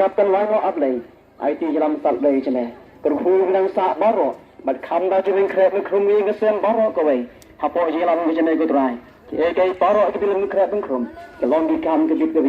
kerapkan wango ablay IT jalan sat lay jene kerhu nang sa baro bat kham da jene krep krum ni ngesem baro ko wei hapo jalan jene ko trai ke baro ke bilang krep krum ke long di kam ke bit ke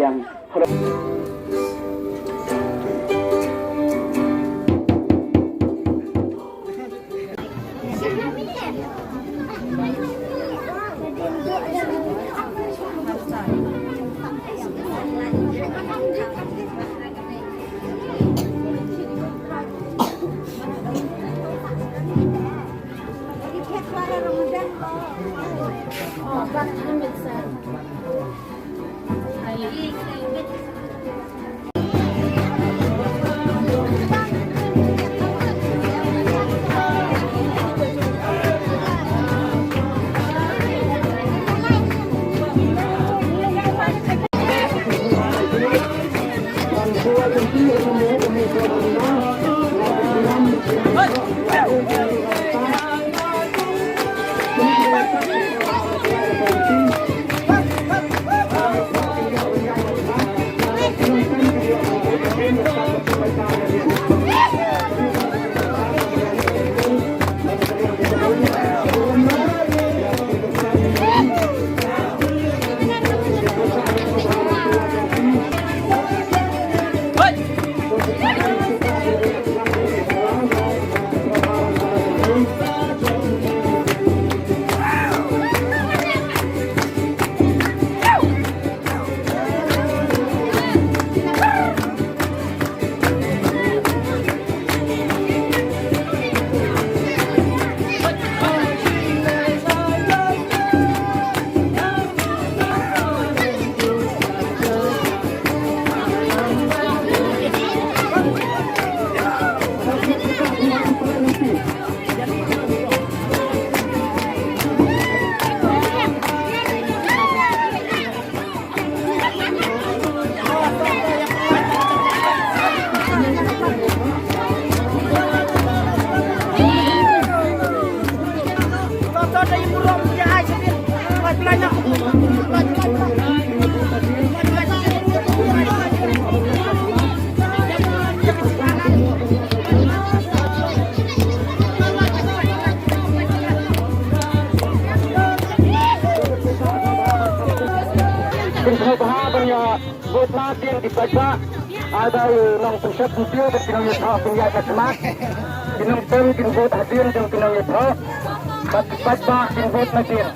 yang dibaca ada nong pusat video dan pinang yatha penjaya semak pinang tem pinbot hadir dan pinang yatha baca pinbot hadir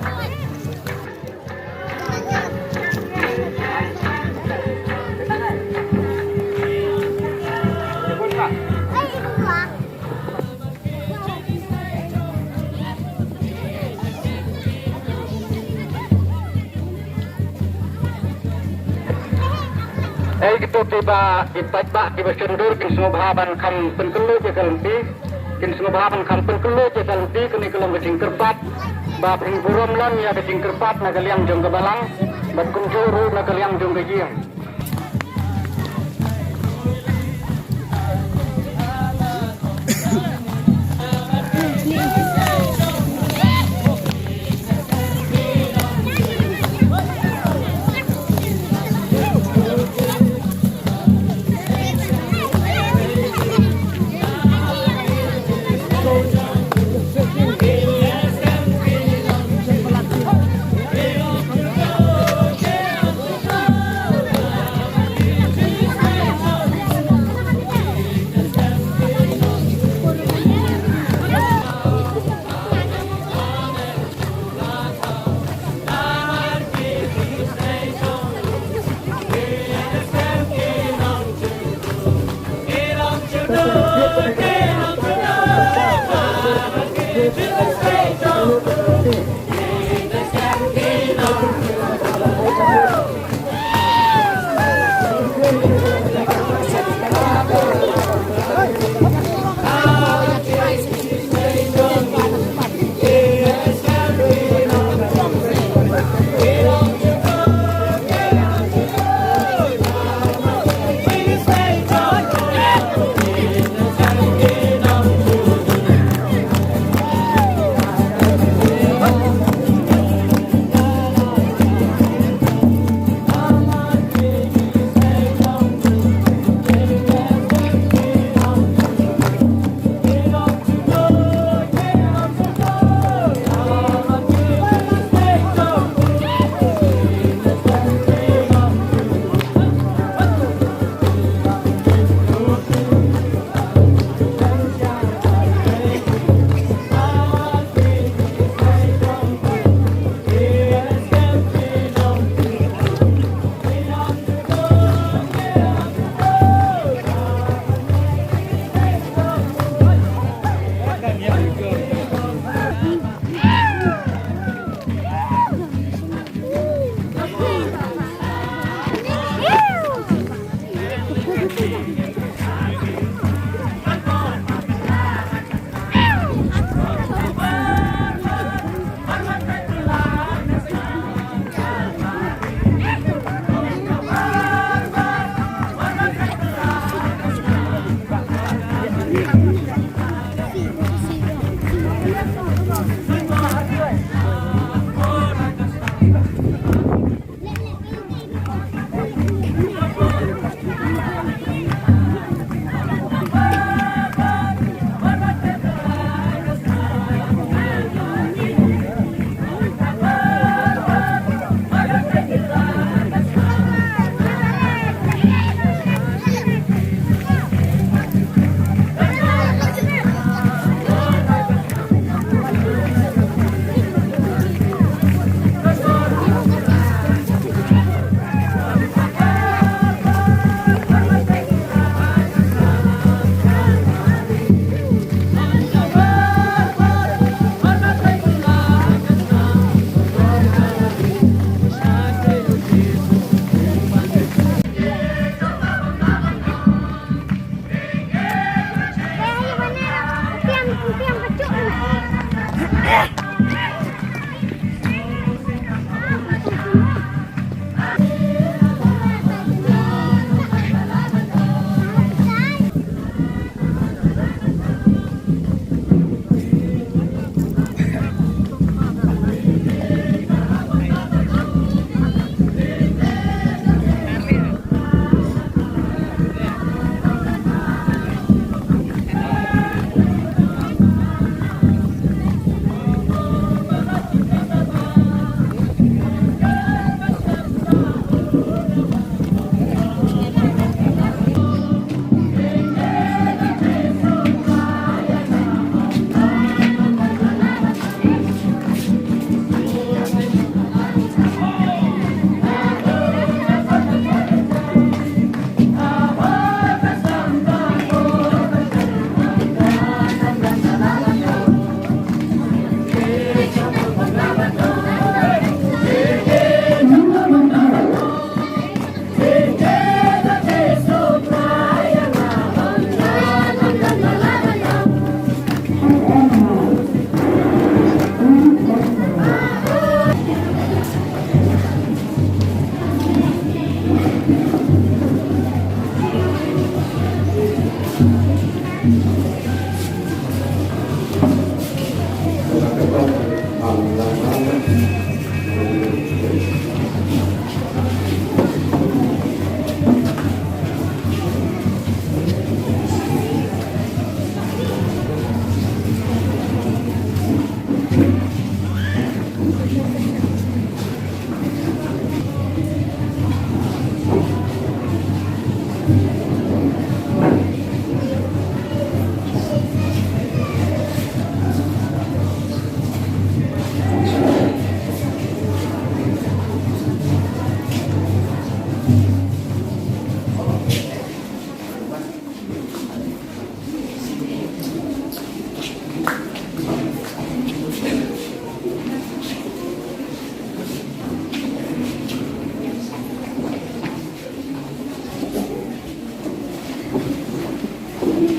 gitu tiba ipat tiba sendur kin semua bahaban kam penkelu je kalempi kin semua bahaban kam penkelu je kalempi kini kelom kecing kerpat ba pring burom lan ya kecing kerpat na kaliang jong kebalang bat kunjuru na kaliang jong kejiang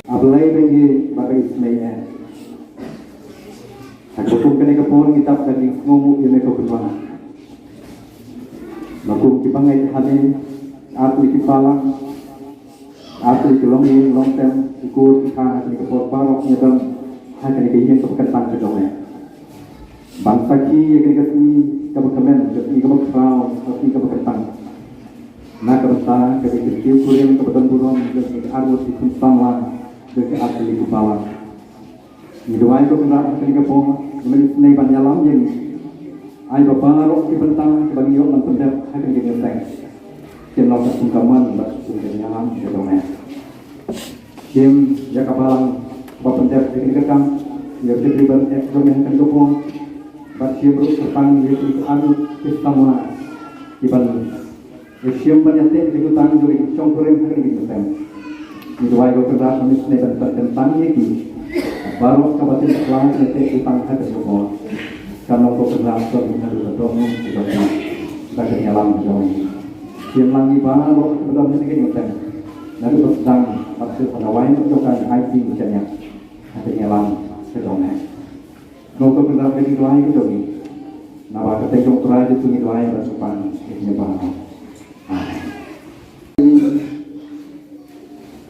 Abulai bagi bagai ismainya. Aku pun kena kepon kitab daging ngomu ini kau kedua. Makum kipangai hane, aku kipalang, aku kilongin longtem ikut kita kena kepon parok nyedam, kena kehian kepekatan kedua. Bangsa ki yang kena kesini kebekemen, kesini kebekerau, kesini kepekatan. Nak kereta kena kecil kuring kebetulan buron, kena arus di kumsama. Ke asli kupawan. Hidupai ko kena kini kapong, menulis nai banyalam yang ay babarok di bentang bagi yon ng pendep akan giniteng. Kinlaw sa sungkaman bak sungkanyalam sa dome. Kim ya kapalang bapendep kini kakam, ya dikriban ekstremen kan kapong, bak kim ruk sepang yaitu anu kistamuna. Iban kim banyate dikutang juri congkurem akan giniteng. Hidupai ko kena menulis nai bentang yaki. Baru kabatin setelah nanti utang hati semua. Kalau kau kenal kau bisa berdoa juga kita kenyalam jauh. Yang lagi baru berdoa ini kita nanti bersedang maksud pada wain untuk kan IT misalnya kenyalam berdoa. Kalau kau kenal lagi doa itu ni, nama ketengkong terakhir itu ni doa yang bersupan ini baru.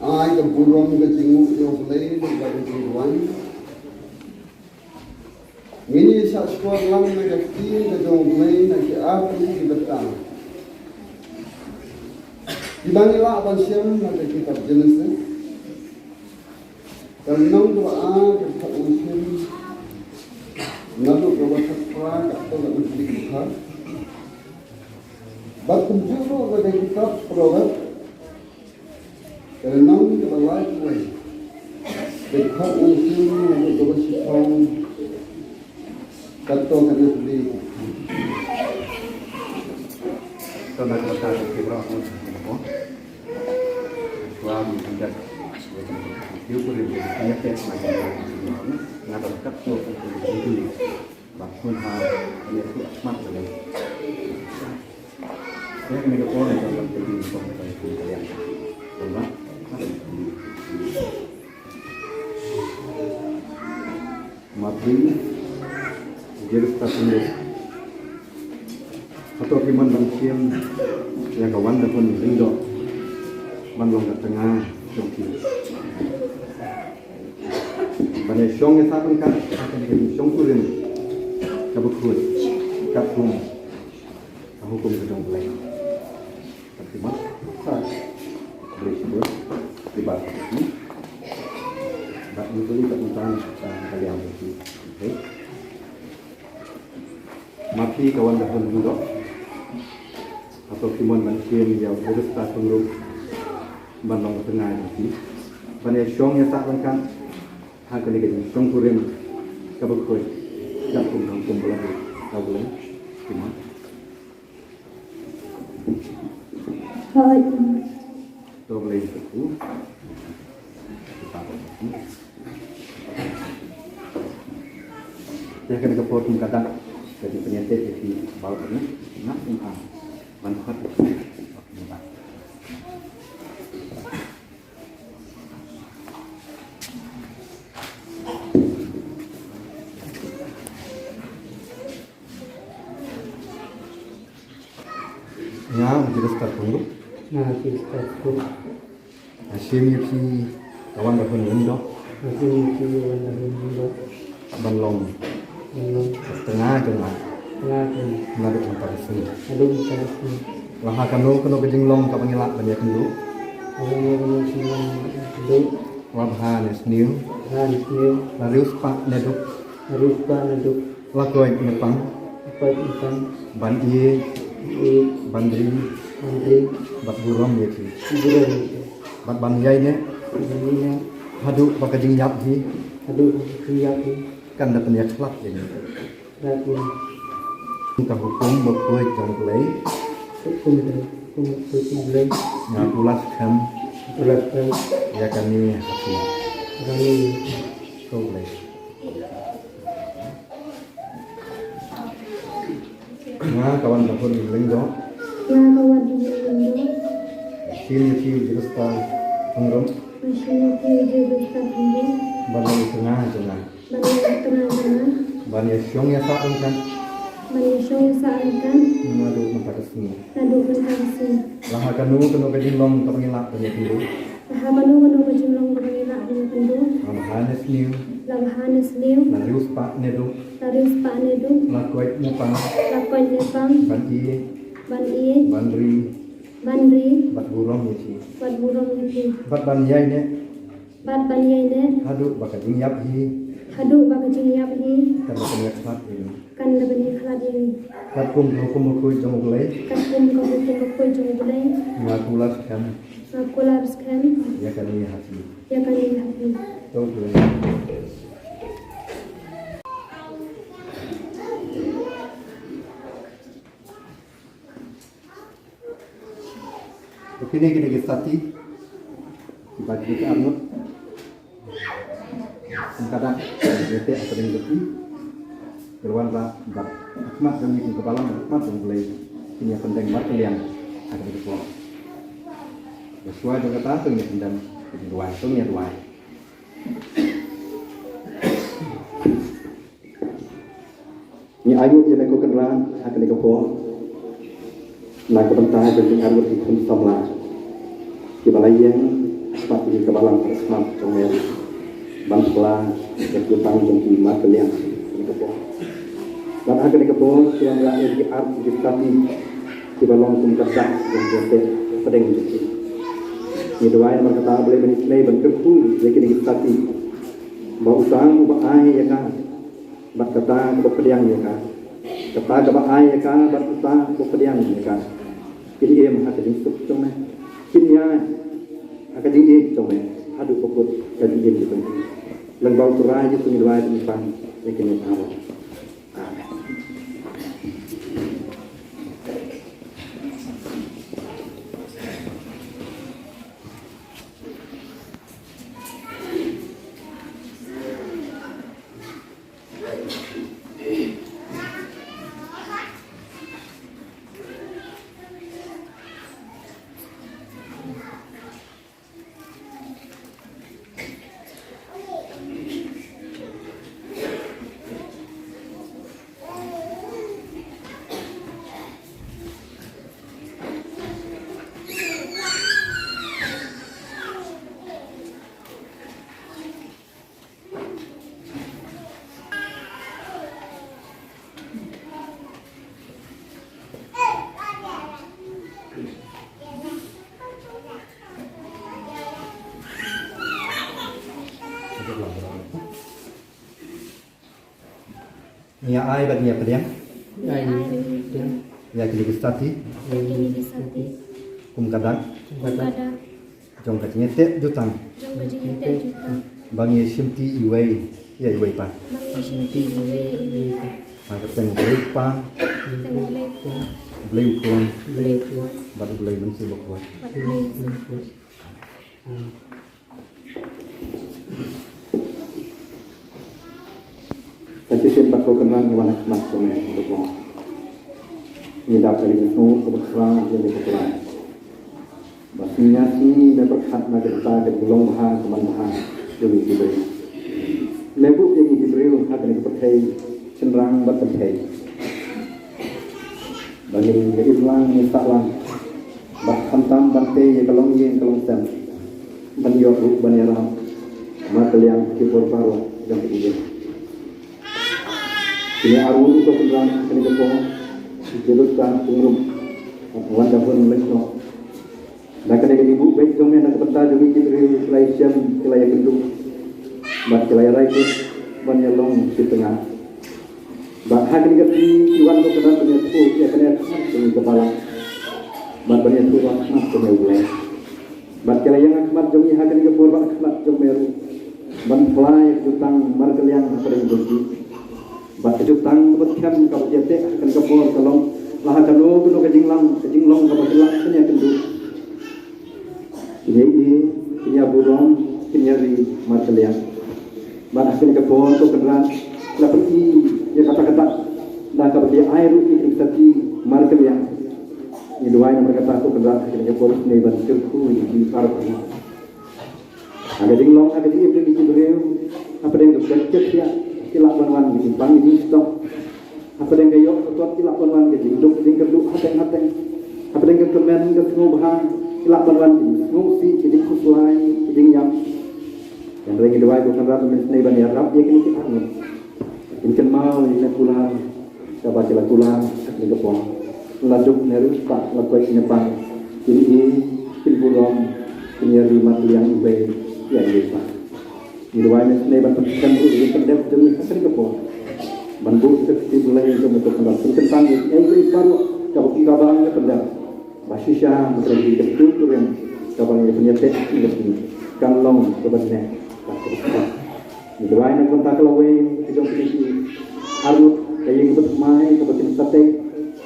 ai ke burung ke jingu yo play ke jinguan ini sak squad lang na ke team ke jong play na ke api di betang di bangila abang siam na ke kitab Genesis dan nong doa ke usim nalu ke wasapra ka to na usikha bat kunjuro ke kitab Proverbs dan nong ke balai way dekat usim na ke wasapra Kato kan beli. Kalau nak kita kira apa? Suami tidak dia boleh jadi pihak macam ngapa kato itu bahkan hal ini itu amat sekali. Saya kena kepala kalau jadi sampai kalian, benar? Mati jadi tertunduk atau iman bangkian yang kawan dapat melindo manlong ke tengah jongki banyak syong yang satu kan akan jadi syong kurin kabukut kapum hukum sedang mulai tapi mas boleh sebut tiba ini tak mungkin tak tentang kalian itu mati kawan dah dulu atau kiman bankin yang bersta pengruk bandong tengah ini banyak syong yang tak lengkap hak ini syong kurim kabukoi tak pun kampung belanja tak boleh kiman tak boleh itu saya akan kepotong kata jadi penyakit di bawah ini nak manfaat ya menjadi start dulu start dulu hasilnya si kawan dapat mendok banlong tengah ngaduk empat sini lah kanu kejinglong ka pangilak banyak dulu wabhan new larius pak neduk lakoi nepang ban iye bandri bat buram ya sih bat ban yai ne haduk pakajing yap hi kan dapat niat kelak ini kita hukum berkuat jong play ngapulas kam ya kami hati kau play kawan dapur linggo sini jurusta pengrom balai tengah banyak syong ya saan kan ngadu empat sini lah kanu kejinglong ka pangilak banyak dulu hanes new larius pak neduk lakoi nepang ban iye bandri bat burong yuci bat ban yai ne haduk bakajing yap hi kan lebih kelat ini kakum hukum jong bulai ngakulas kan ya kan ini hati tuh boleh begini kita kisati bagi kita anut kadang bete atau yang lebih keluar bak akmat kami ke kepala akmat yang boleh ini penting banget yang ada di kepala sesuai dengan kata tu yang dan dua tu yang dua ni ayu yang aku kenal akan di kepala nak bentar jadi harus ikut sama di balai yang sepati kebalang smart comel ban sebelah ketutang jengki matelian kepo dan akan kepo yang lahir di art di tapi di balong tum kasak dan jote pedeng jengki ni doain berkata boleh menilai bentukku jadi di tapi bau utang ubah ai ya kan bat kata ke pediang ya kan kata ke ai ya kan bat utang ke pediang ya kan jadi em hati di stuk cuma kinya akan jadi cuma adu pokok jadi gitu lembau turai itu nilai tentang ekonomi awal. Amin. Nia ai bat nia pediang ya kini gustati kum kadang jong katnya te jutang bangi simti iwei ya iwei pa maka teng iwei pa bleu kon bat bleu mensi bokwa Jadi sempat kau kenal dengan anak semuanya untuk mau nyedap dari itu kebetulan jadi kebetulan. Basnya sih berkat naga kita ke belum bahan teman bahan jadi diberi. Lebuk yang diberi hak ini kepercay cenderang berpercay. Bagi keilang misalang bah hantam bante yang kelong sen banyok banyaram mata yang kipur paru yang ketiga. Ini arwah itu kebetulan kini kepo dijelaskan umum wanda pun lekno. Dan kena ibu baik jomnya nak kepentar juga kibri kelaisan kelaya kendung, bat kelaya raik banyalong di tengah. Bat hak ini kati iwan tu kena punya tu ya kena punya kepala. Bat banyak tu nak punya ulai. Bat kelaya yang akmat jomnya hak ini kepor bat akmat jomnya ban pelai jutang markeliang pada ibu. Bat jutang betkem kau jete akan kepor kalong lah kanu kunu kejinglang kau kelak kena kendu. Ini burung ini di markeliang. Bat akan kepor tu kenran lah pergi dia kata-kata dah kau dia air itu tadi markeliang. Ini dua yang berkata tu kenran akan kepor ni ban terku di park. Ada jinglong ada dia pergi beliau apa yang terjadi dia kilap wan di simpang di stok apa yang gayo tuat kilap wan ke jinduk ding keduk hateng apa yang kemen ke ngubah kilap wan di ngungsi jadi kuslai jadi yang lagi dua itu kan ratu mesne ban ya rap ya kini kita anut ini mau ini pulang coba sila pulang ini kepon laduk nerus pak lakukan ini pang ini pilbulong ini lima yang ibai yang desa di luar mesne ban pendidikan dulu ini pendek demi hasil kepon bantu seperti mulai untuk menentukan tentang ini baru kalau kita bangnya pendek basisya menjadi ketutur yang kabarnya penyetek ini kan long sebenarnya di luar ini kontak lawe hidung pilih arut kayak untuk main kebetulan sate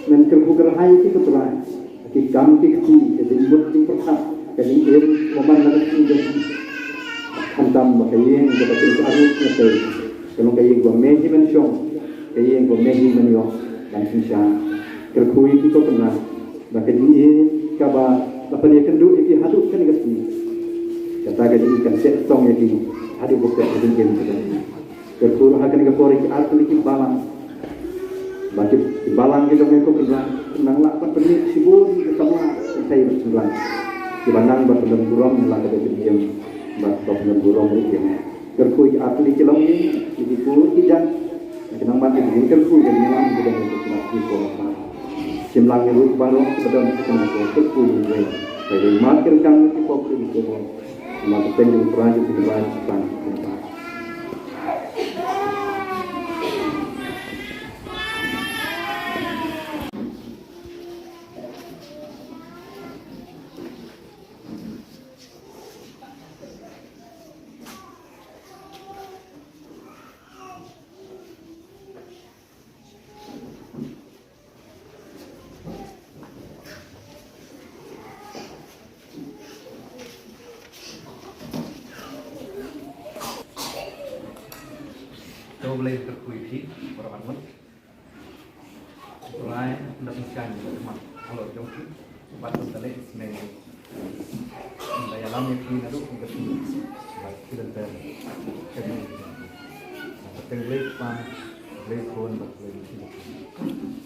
menkerbu kerhai itu kebetulan di kampi jadi buat di perhat jadi air momen lagi jadi hantam makanya kebetulan arut nyetel kalau kayak gua meji mensyong kayak gua meji menyok dan sisa kerkui itu pernah bahkan ini kabar apa dia kendu itu hadut kan kasi kata jadi ikan setong ya kini hadut bukan hadut game kerkuru akan kepori asli ki balang bagi balang kita mereka pernah lah apa penik sibuk ke semua saya bersembilan Dibandang bertemu burung yang lagi dari diam bertemu burung itu yang terkui atli kilong ini diku kijang kenang mati ini terkui dan nyelam sudah untuk di kota simlang itu baru sudah kita terkui ini dari makin kami di kota itu maka pengen berlanjut di bawah Coba boleh terkuiti berapa mulai mendapatkan teman kalau jongki batu tali sebenarnya daya alam yang kini itu kita kita jadi kita boleh pun boleh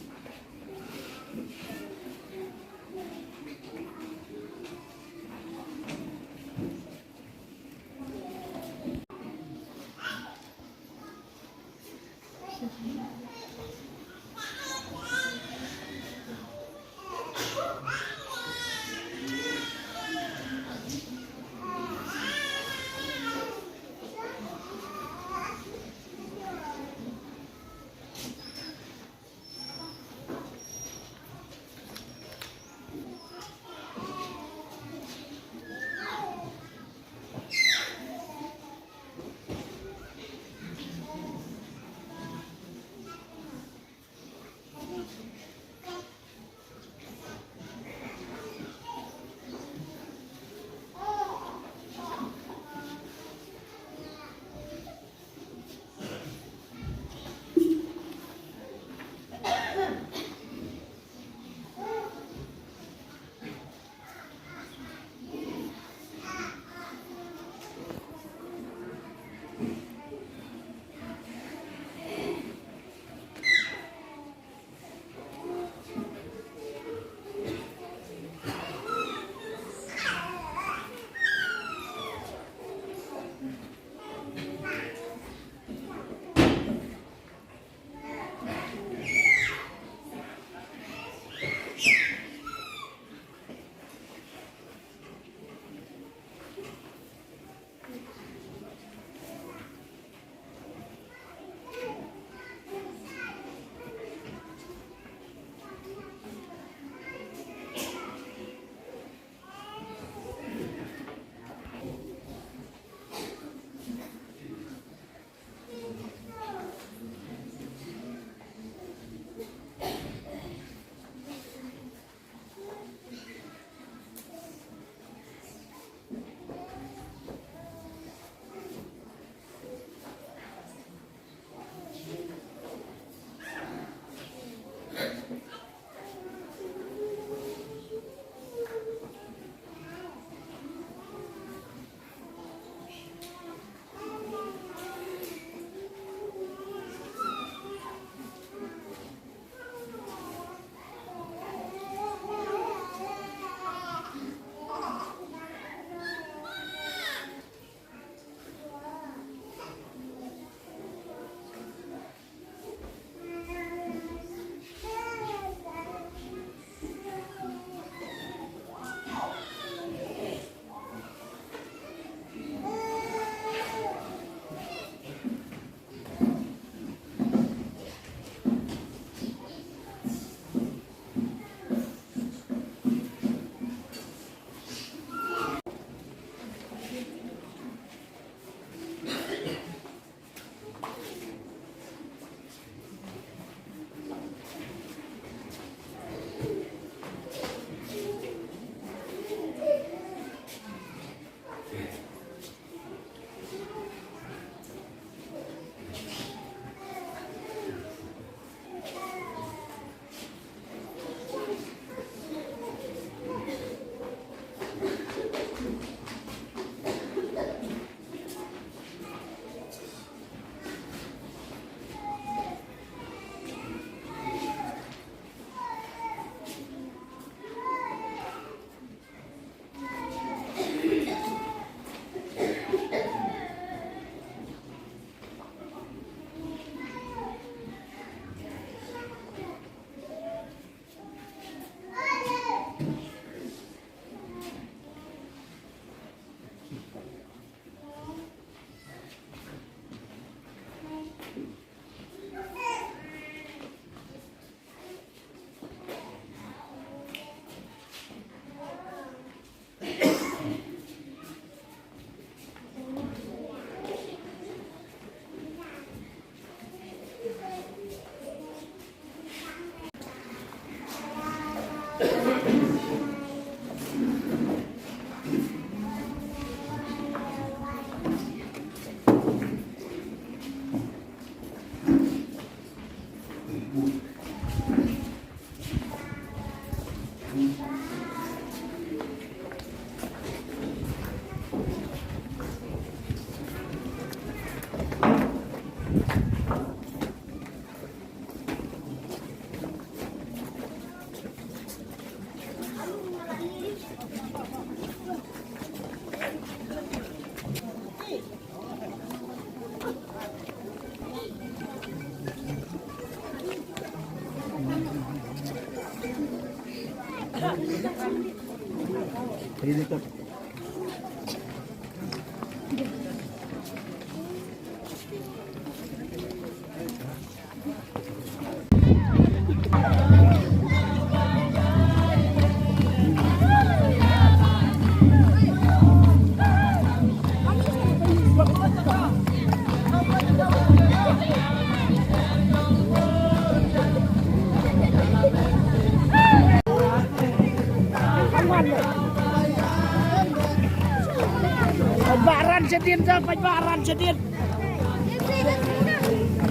Baran sedin dah, baran sedin.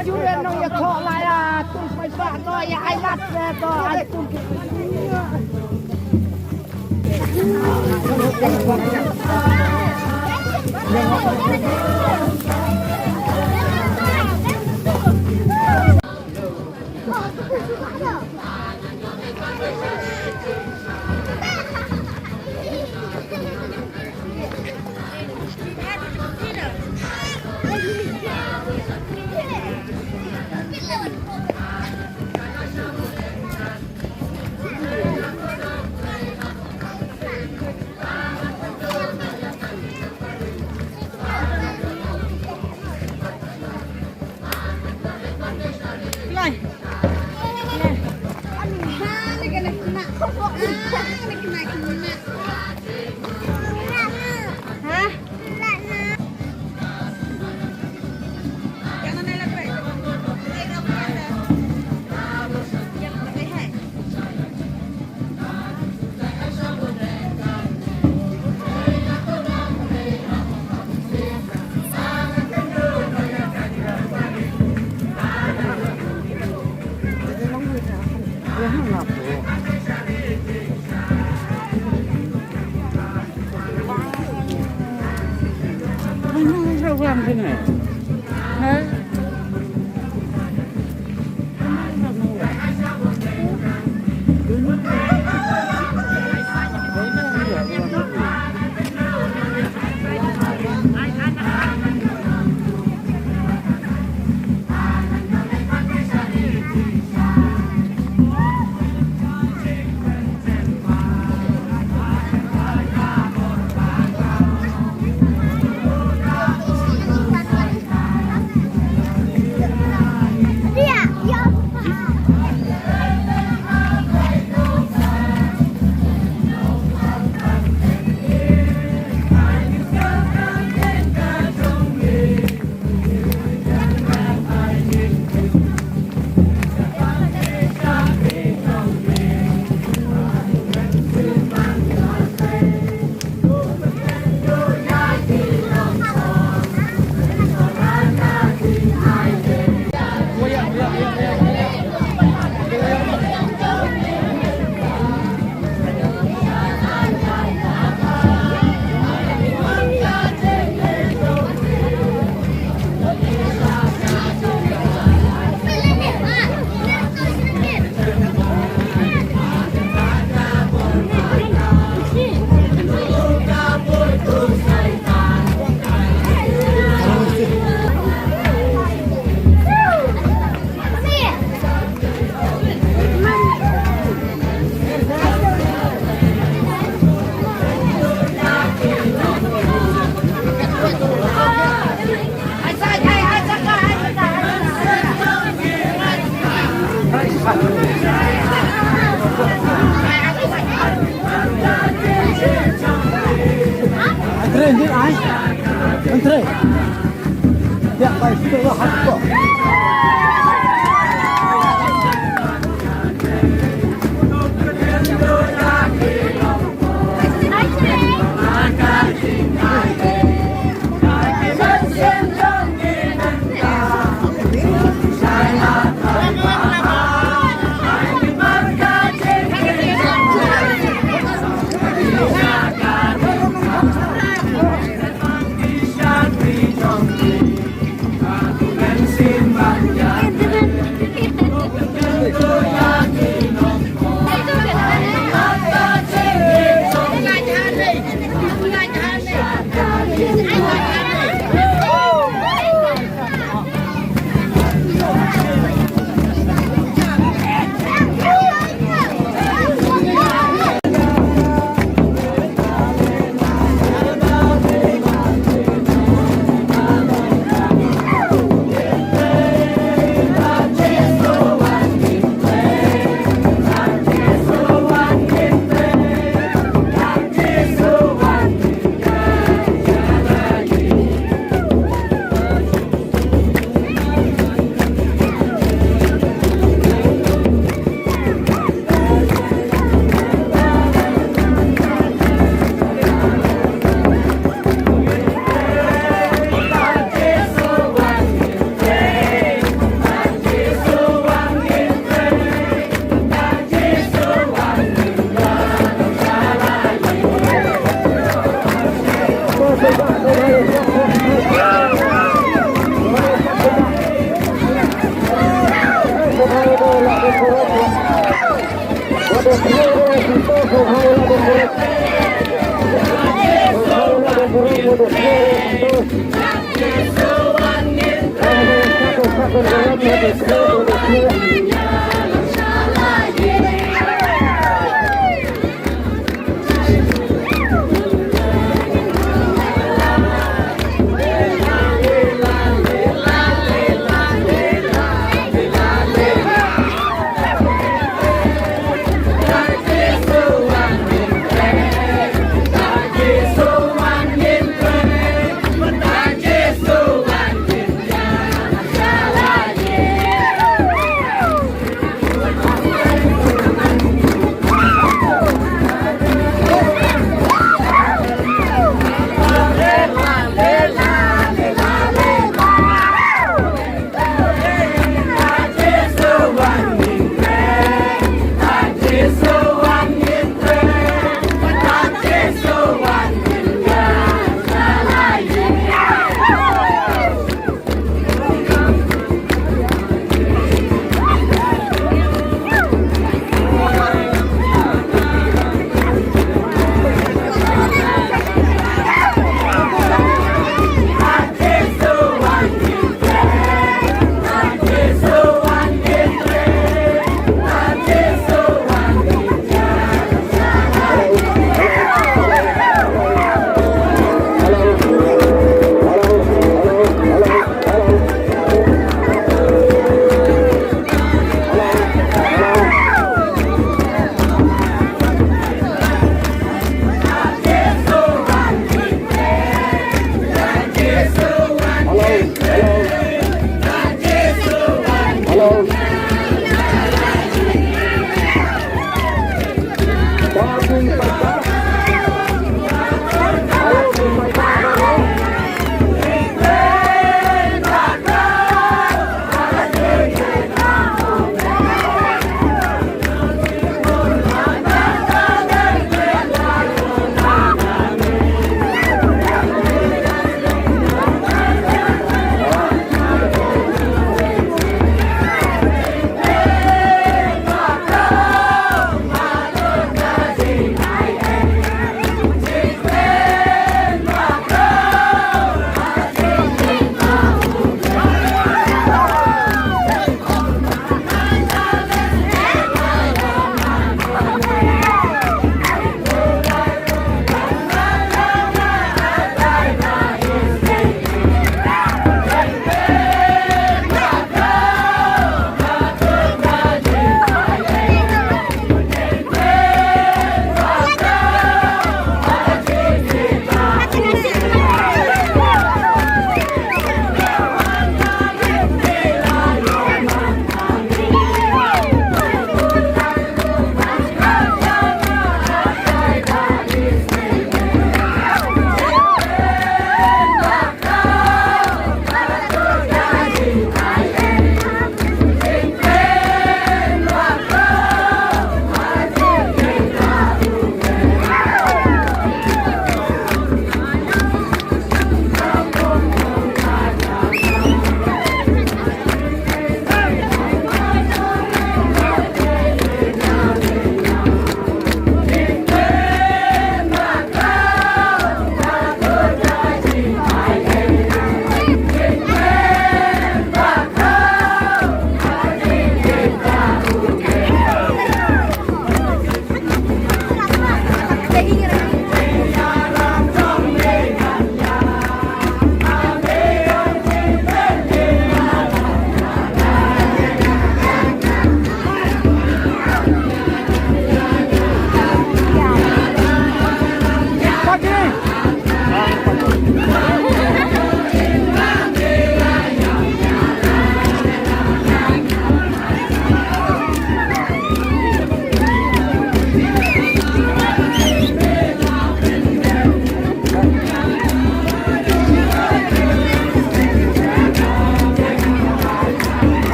Juren nong ya kok lah ya, terus bak to ya ailat to antum. Program sini. Hah? Antre. Ya, baik, sudah habis. Simbang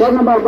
Jangan